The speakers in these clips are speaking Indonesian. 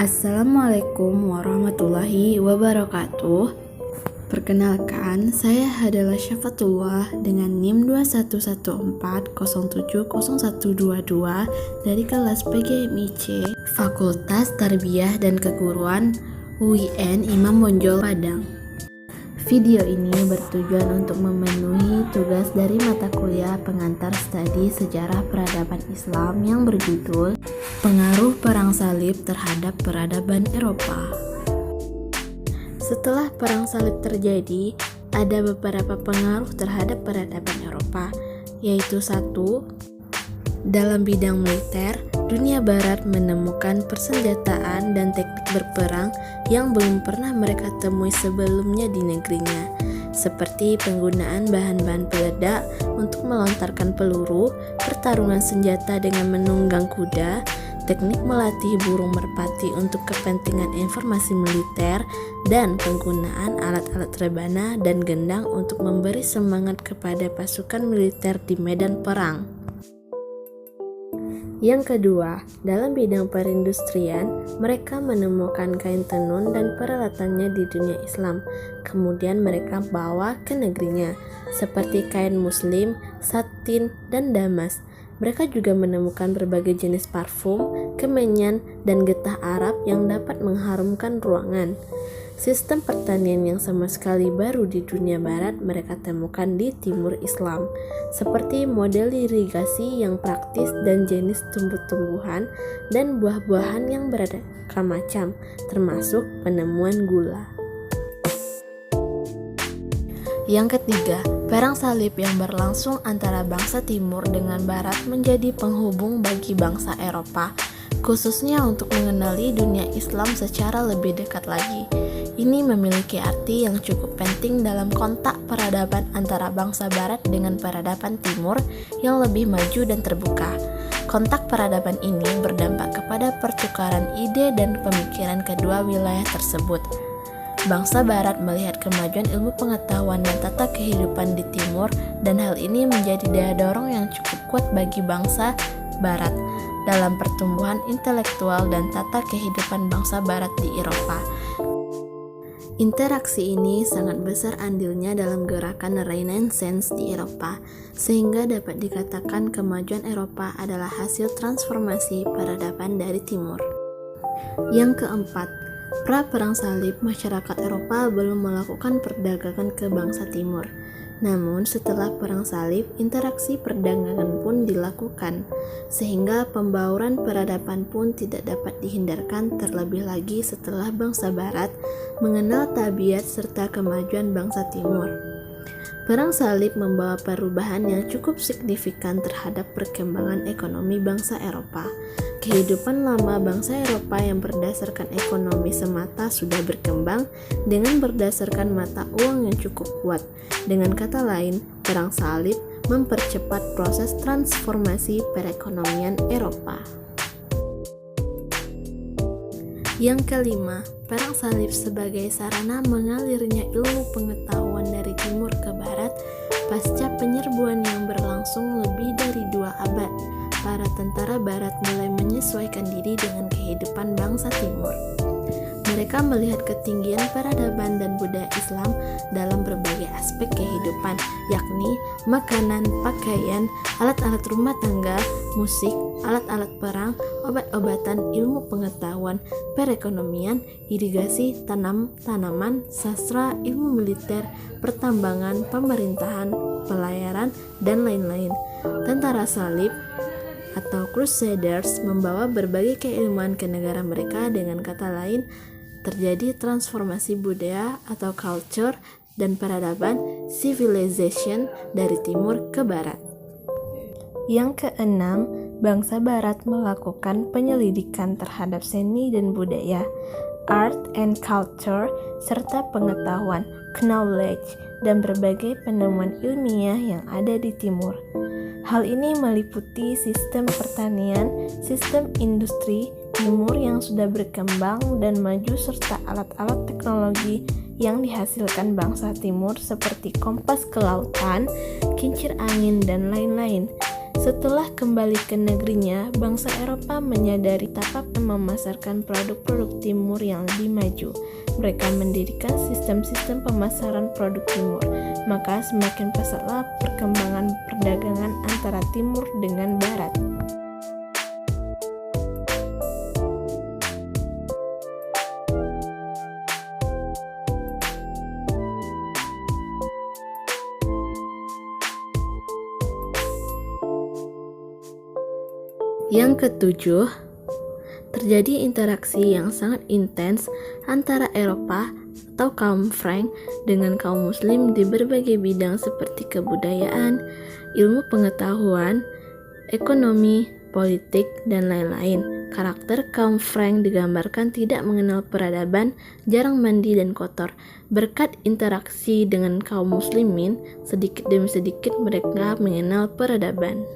Assalamualaikum warahmatullahi wabarakatuh. Perkenalkan, saya adalah Syafatullah dengan NIM 2114070122 dari kelas PGMIC Fakultas Tarbiyah dan Keguruan UIN Imam Bonjol Padang. Video ini bertujuan untuk memenuhi tugas dari mata kuliah pengantar studi Sejarah Peradaban Islam yang berjudul Pengaruh Perang Salib terhadap Peradaban Eropa. Setelah Perang Salib terjadi, ada beberapa pengaruh terhadap peradaban Eropa, yaitu 1. Dalam bidang militer, dunia barat menemukan persenjataan dan teknik berperang yang belum pernah mereka temui sebelumnya di negerinya, seperti penggunaan bahan-bahan peledak untuk melontarkan peluru, pertarungan senjata dengan menunggang kuda, teknik melatih burung merpati untuk kepentingan informasi militer, dan penggunaan alat-alat rebana dan gendang untuk memberi semangat kepada pasukan militer di medan perang. Yang kedua, dalam bidang perindustrian, mereka menemukan kain tenun dan peralatannya di dunia Islam. Kemudian mereka bawa ke negerinya, seperti kain muslim, satin, dan damas. Mereka juga menemukan berbagai jenis parfum, kemenyan, dan getah Arab yang dapat mengharumkan ruangan. Sistem pertanian yang sama sekali baru di dunia barat mereka temukan di timur Islam, seperti model irigasi yang praktis dan jenis tumbuh-tumbuhan dan buah-buahan yang beraneka macam, termasuk penemuan gula. Yang ketiga, Perang Salib yang berlangsung antara bangsa Timur dengan Barat menjadi penghubung bagi bangsa Eropa, khususnya untuk mengenali dunia Islam secara lebih dekat lagi. Ini memiliki arti yang cukup penting dalam kontak peradaban antara bangsa Barat dengan peradaban Timur yang lebih maju dan terbuka. Kontak peradaban ini berdampak kepada pertukaran ide dan pemikiran kedua wilayah tersebut. Bangsa Barat melihat kemajuan ilmu pengetahuan dan tata kehidupan di Timur, dan hal ini menjadi daya dorong yang cukup kuat bagi bangsa Barat dalam pertumbuhan intelektual dan tata kehidupan bangsa Barat di Eropa. Interaksi ini sangat besar andilnya dalam gerakan Renaissance di Eropa, sehingga dapat dikatakan kemajuan Eropa adalah hasil transformasi peradaban dari Timur. Yang keempat, pra-perang salib masyarakat Eropa belum melakukan perdagangan ke bangsa Timur. Namun setelah perang salib, interaksi perdagangan pun dilakukan, sehingga pembauran peradaban pun tidak dapat dihindarkan, terlebih lagi setelah bangsa Barat mengenal tabiat serta kemajuan bangsa Timur. Perang salib membawa perubahan yang cukup signifikan terhadap perkembangan ekonomi bangsa Eropa. Kehidupan lama bangsa Eropa yang berdasarkan ekonomi semata sudah berkembang dengan berdasarkan mata uang yang cukup kuat. Dengan kata lain, perang salib mempercepat proses transformasi perekonomian Eropa. Yang kelima, perang salib sebagai sarana mengalirnya ilmu pengetahuan dari timur ke barat pasca penyerbuan yang berlangsung lebih dari 2 abad. Para tentara barat mulai menyesuaikan diri dengan kehidupan bangsa timur. Mereka melihat ketinggian peradaban dan budaya Islam dalam berbagai aspek kehidupan, yakni makanan, pakaian, alat-alat rumah tangga, musik, alat-alat perang, obat-obatan, ilmu pengetahuan, perekonomian, irigasi, tanaman, sastra, ilmu militer, pertambangan, pemerintahan, pelayaran, dan lain-lain. Tentara salib atau Crusaders membawa berbagai keilmuan ke negara mereka. Dengan kata lain, terjadi transformasi budaya atau culture dan peradaban civilization dari timur ke barat. Yang keenam, bangsa barat melakukan penyelidikan terhadap seni dan budaya, art and culture, serta pengetahuan, knowledge, dan berbagai penemuan ilmiah yang ada di timur. Hal ini meliputi sistem pertanian, sistem industri timur yang sudah berkembang dan maju serta alat-alat teknologi yang dihasilkan bangsa timur seperti kompas kelautan, kincir angin, dan lain-lain. Setelah kembali ke negerinya, bangsa Eropa menyadari tapak memasarkan produk-produk timur yang lebih maju. Mereka mendirikan sistem-sistem pemasaran produk timur, maka semakin pesatlah perkembangan perdagangan antara timur dengan barat. Yang ketujuh, terjadi interaksi yang sangat intens antara Eropa atau kaum Frank dengan kaum Muslim di berbagai bidang seperti kebudayaan, ilmu pengetahuan, ekonomi, politik, dan lain-lain. Karakter kaum Frank digambarkan tidak mengenal peradaban, jarang mandi dan kotor. Berkat interaksi dengan kaum Muslimin, sedikit demi sedikit mereka mengenal peradaban.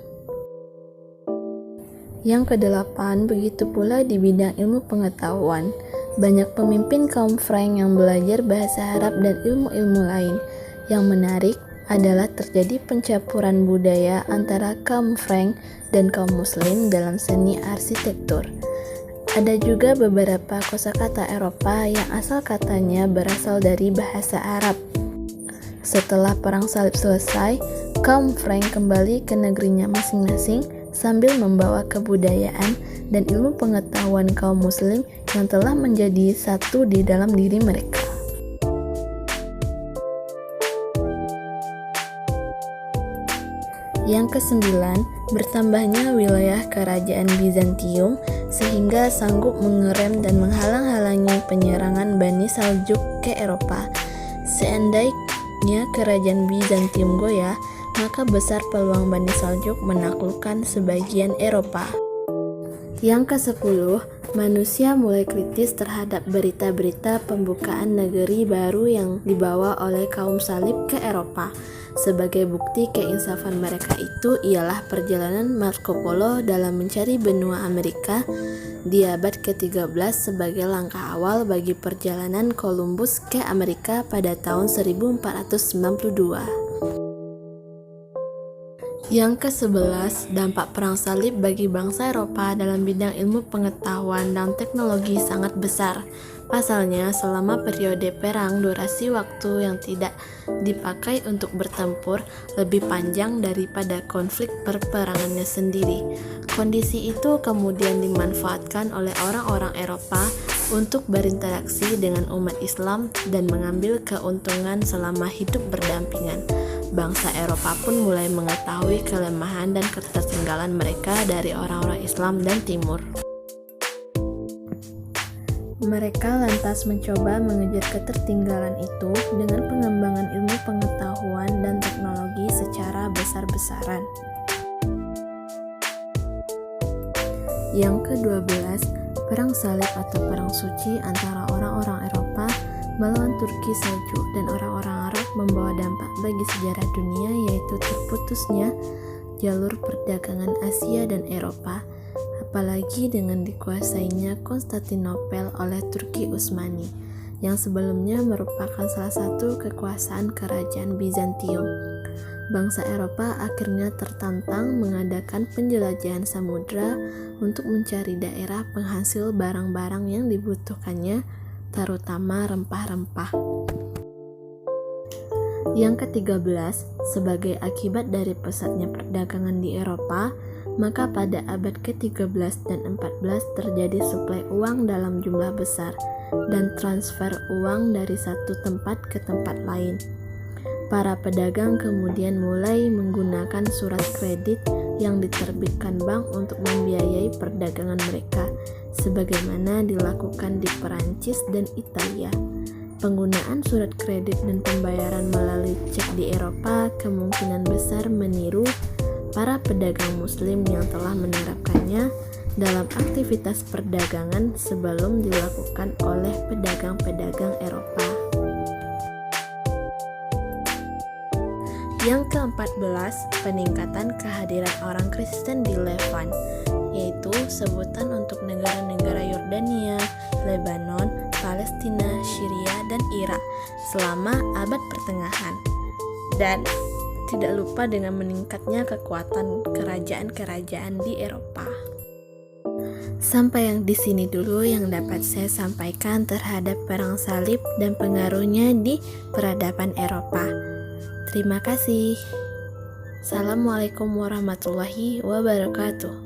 Yang kedelapan, begitu pula di bidang ilmu pengetahuan. Banyak pemimpin kaum Frank yang belajar bahasa Arab dan ilmu-ilmu lain. Yang menarik adalah terjadi pencampuran budaya antara kaum Frank dan kaum Muslim dalam seni arsitektur. Ada juga beberapa kosakata Eropa yang asal katanya berasal dari bahasa Arab. Setelah Perang Salib selesai, kaum Frank kembali ke negerinya masing-masing sambil membawa kebudayaan dan ilmu pengetahuan kaum Muslim yang telah menjadi satu di dalam diri mereka. Yang kesembilan, bertambahnya wilayah kerajaan Bizantium sehingga sanggup mengerem dan menghalang-halangi penyerangan Bani Saljuk ke Eropa. Seandainya kerajaan Bizantium goyah, maka besar peluang Bani Saljuk menaklukkan sebagian Eropa. Yang ke-10, manusia mulai kritis terhadap berita-berita pembukaan negeri baru yang dibawa oleh kaum salib ke Eropa. Sebagai bukti keinsafan mereka itu ialah perjalanan Marco Polo dalam mencari benua Amerika di abad ke-13 sebagai langkah awal bagi perjalanan Columbus ke Amerika pada tahun 1492. Yang ke-11, dampak Perang Salib bagi bangsa Eropa dalam bidang ilmu pengetahuan dan teknologi sangat besar. Pasalnya, selama periode perang, durasi waktu yang tidak dipakai untuk bertempur lebih panjang daripada konflik peperangannya sendiri. Kondisi itu kemudian dimanfaatkan oleh orang-orang Eropa untuk berinteraksi dengan umat Islam dan mengambil keuntungan selama hidup berdampingan. Bangsa Eropa pun mulai mengetahui kelemahan dan ketertinggalan mereka dari orang-orang Islam dan Timur. Mereka lantas mencoba mengejar ketertinggalan itu dengan pengembangan ilmu pengetahuan dan teknologi secara besar-besaran. Yang ke-12, Perang Salib atau Perang Suci antara orang-orang Eropa melawan Turki Seljuk dan orang-orang Arab membawa dampak bagi sejarah dunia, yaitu terputusnya jalur perdagangan Asia dan Eropa, apalagi dengan dikuasainya Konstantinopel oleh Turki Utsmani, yang sebelumnya merupakan salah satu kekuasaan kerajaan Bizantium. Bangsa Eropa akhirnya tertantang mengadakan penjelajahan samudra untuk mencari daerah penghasil barang-barang yang dibutuhkannya, terutama rempah-rempah. Yang ke-13, sebagai akibat dari pesatnya perdagangan di Eropa, maka pada abad ke-13 dan 14 terjadi suplai uang dalam jumlah besar dan transfer uang dari satu tempat ke tempat lain. Para pedagang kemudian mulai menggunakan surat kredit yang diterbitkan bank untuk membiayai perdagangan mereka, sebagaimana dilakukan di Perancis dan Italia. Penggunaan surat kredit dan pembayaran melalui cek di Eropa kemungkinan besar meniru para pedagang Muslim yang telah menerapkannya dalam aktivitas perdagangan sebelum dilakukan oleh pedagang-pedagang Eropa. Yang ke-14, peningkatan kehadiran orang Kristen di Levant, yaitu sebutan untuk negara-negara Yordania, Lebanon, Palestina, Syria, dan Irak selama abad pertengahan. Dan tidak lupa dengan meningkatnya kekuatan kerajaan-kerajaan di Eropa. Sampai yang di sini dulu yang dapat saya sampaikan terhadap perang salib dan pengaruhnya di peradaban Eropa. Terima kasih. Assalamualaikum warahmatullahi wabarakatuh.